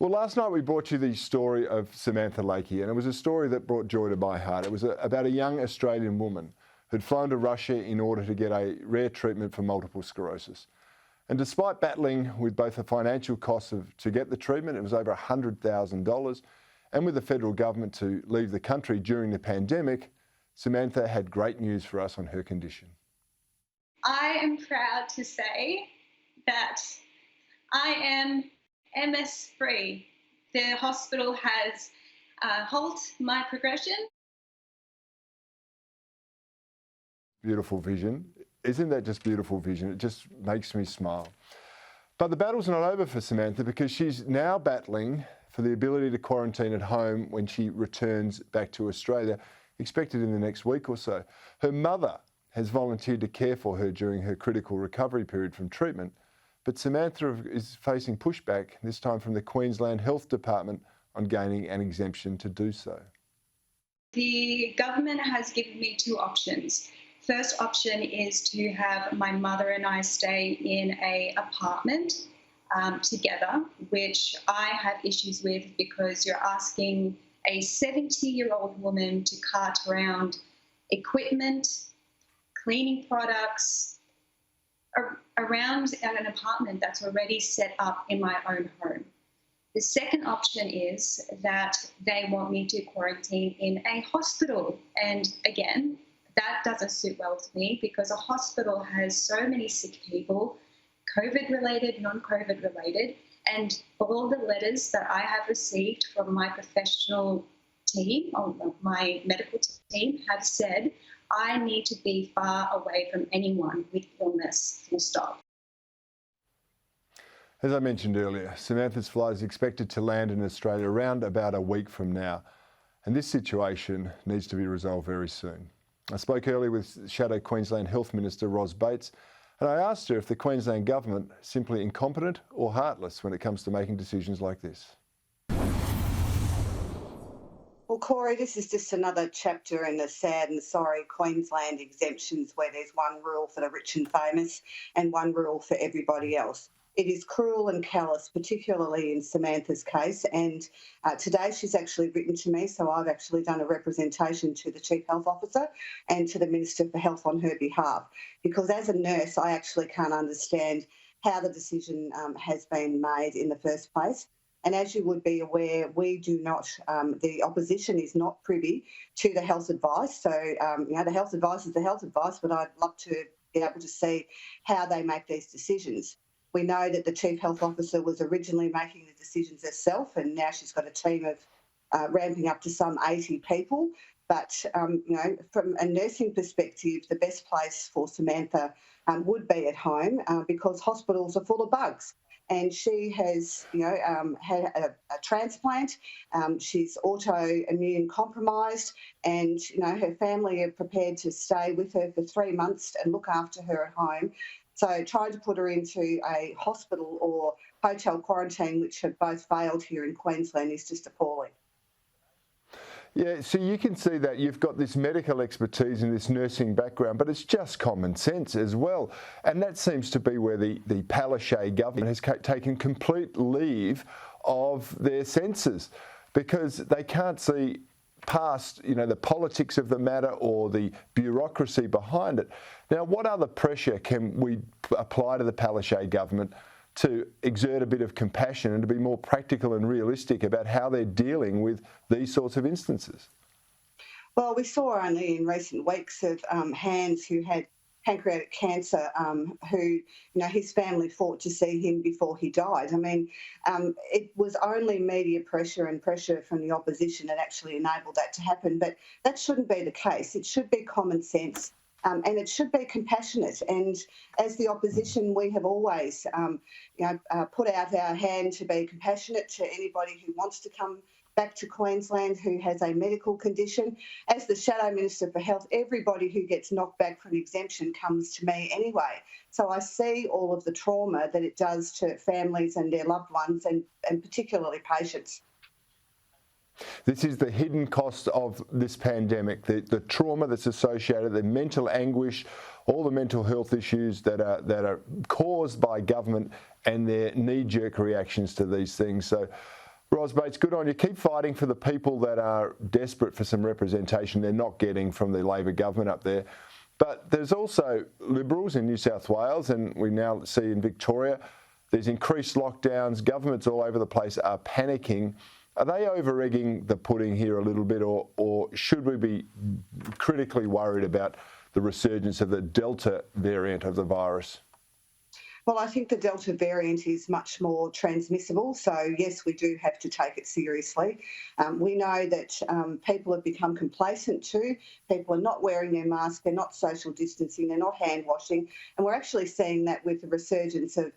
Well, last night we brought you the story of Samantha Lakey, and it was a story that brought joy to my heart. It was about a young Australian woman who'd flown to Russia in order to get a rare treatment for multiple sclerosis. And despite battling with both the financial costs to get the treatment, it was over $100,000, and with the federal government to leave the country during the pandemic, Samantha had great news for us on her condition. I am proud to say that I am MS-free. The hospital has halted my progression. Beautiful vision. Isn't that just beautiful vision? It just makes me smile. But the battle's not over for Samantha, because she's now battling for the ability to quarantine at home when she returns back to Australia, expected in the next week or so. Her mother has volunteered to care for her during her critical recovery period from treatment, but Samantha is facing pushback, this time from the Queensland Health Department, on gaining an exemption to do so. The government has given me two options. First option is to have my mother and I stay in an apartment together, which I have issues with because you're asking a 70-year-old woman to cart around equipment, cleaning products, around an apartment that's already set up in my own home. The second option is that they want me to quarantine in a hospital. And again, that doesn't suit well to me because a hospital has so many sick people, COVID-related, non-COVID related, and all the letters that I have received from my professional team, or my medical team, have said I need to be far away from anyone with illness, full stop. As I mentioned earlier, Samantha's flight is expected to land in Australia around about a week from now, and this situation needs to be resolved very soon. I spoke earlier with Shadow Queensland Health Minister Ros Bates, and I asked her if the Queensland government is simply incompetent or heartless when it comes to making decisions like this. Well, Corey, this is just another chapter in the sad and sorry Queensland exemptions, where there's one rule for the rich and famous and one rule for everybody else. It is cruel and callous, particularly in Samantha's case. And today she's actually written to me, so I've actually done a representation to the Chief Health Officer and to the Minister for Health on her behalf. Because as a nurse, I actually can't understand how the decision has been made in the first place. And as you would be aware, we do not, the opposition is not privy to the health advice. So, the health advice is the health advice, but I'd love to be able to see how they make these decisions. We know that the Chief Health Officer was originally making the decisions herself, and now she's got a team of ramping up to some 80 people. But, from a nursing perspective, the best place for Samantha would be at home because hospitals are full of bugs. And she has, had a transplant. She's autoimmune compromised, and her family are prepared to stay with her for 3 months and look after her at home. So trying to put her into a hospital or hotel quarantine, which have both failed here in Queensland, is just appalling. Yeah, so you can see that you've got this medical expertise and this nursing background, but it's just common sense as well. And that seems to be where the Palaszczuk government has taken complete leave of their senses, because they can't see past, the politics of the matter or the bureaucracy behind it. Now, what other pressure can we apply to the Palaszczuk government to exert a bit of compassion and to be more practical and realistic about how they're dealing with these sorts of instances? Well, we saw only in recent weeks of Hans, who had pancreatic cancer, who, his family fought to see him before he died. I mean, it was only media pressure and pressure from the opposition that actually enabled that to happen. But that shouldn't be the case. It should be common sense. And it should be compassionate. And as the opposition, we have always, put out our hand to be compassionate to anybody who wants to come back to Queensland who has a medical condition. As the Shadow Minister for Health, everybody who gets knocked back from exemption comes to me anyway. So I see all of the trauma that it does to families and their loved ones, and particularly patients. This is the hidden cost of this pandemic, the trauma that's associated, the mental anguish, all the mental health issues that are caused by government and their knee-jerk reactions to these things. So Ros Bates, good on you. Keep fighting for the people that are desperate for some representation they're not getting from the Labor government up there. But there's also Liberals in New South Wales, and we now see in Victoria, there's increased lockdowns. Governments all over the place are panicking. Are they over-egging the pudding here a little bit, or should we be critically worried about the resurgence of the Delta variant of the virus? Well, I think the Delta variant is much more transmissible. So, yes, we do have to take it seriously. We know that people have become complacent too. People are not wearing their mask, they're not social distancing, they're not hand washing. And we're actually seeing that with the resurgence of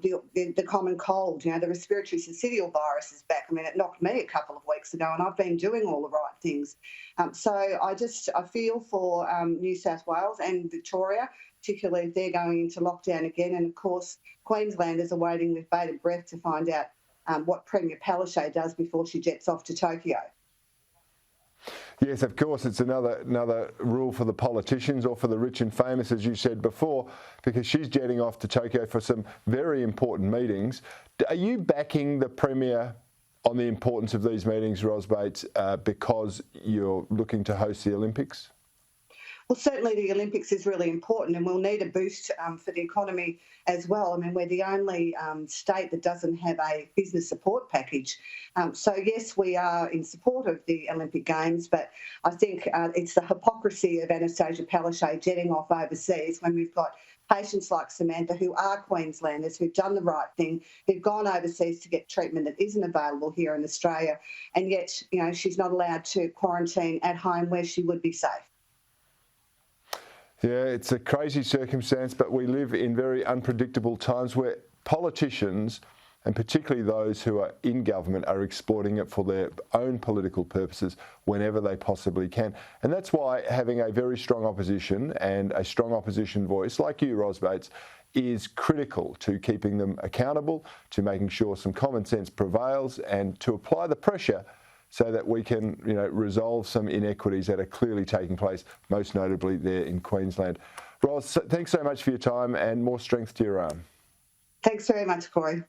the common cold. You know, the respiratory syncytial virus is back. I mean, it knocked me a couple of weeks ago and I've been doing all the right things. So I feel for New South Wales and Victoria, particularly if they're going into lockdown again. And, of course, Queenslanders are waiting with bated breath to find out what Premier Palaszczuk does before she jets off to Tokyo. Yes, of course, it's another rule for the politicians or for the rich and famous, as you said before, because she's jetting off to Tokyo for some very important meetings. Are you backing the Premier on the importance of these meetings, Ros Bates, because you're looking to host the Olympics? Well, certainly the Olympics is really important, and we'll need a boost for the economy as well. I mean, we're the only state that doesn't have a business support package. So, yes, we are in support of the Olympic Games, but I think it's the hypocrisy of Anastasia Palaszczuk jetting off overseas when we've got patients like Samantha who are Queenslanders, who've done the right thing, who've gone overseas to get treatment that isn't available here in Australia, and yet, you know, she's not allowed to quarantine at home where she would be safe. Yeah, it's a crazy circumstance, but we live in very unpredictable times where politicians, and particularly those who are in government, are exploiting it for their own political purposes whenever they possibly can. And that's why having a very strong opposition and a strong opposition voice like you, Ros Bates, is critical to keeping them accountable, to making sure some common sense prevails, and to apply the pressure so that we can, resolve some inequities that are clearly taking place, most notably there in Queensland. Ros, thanks so much for your time and more strength to your arm. Thanks very much, Corey.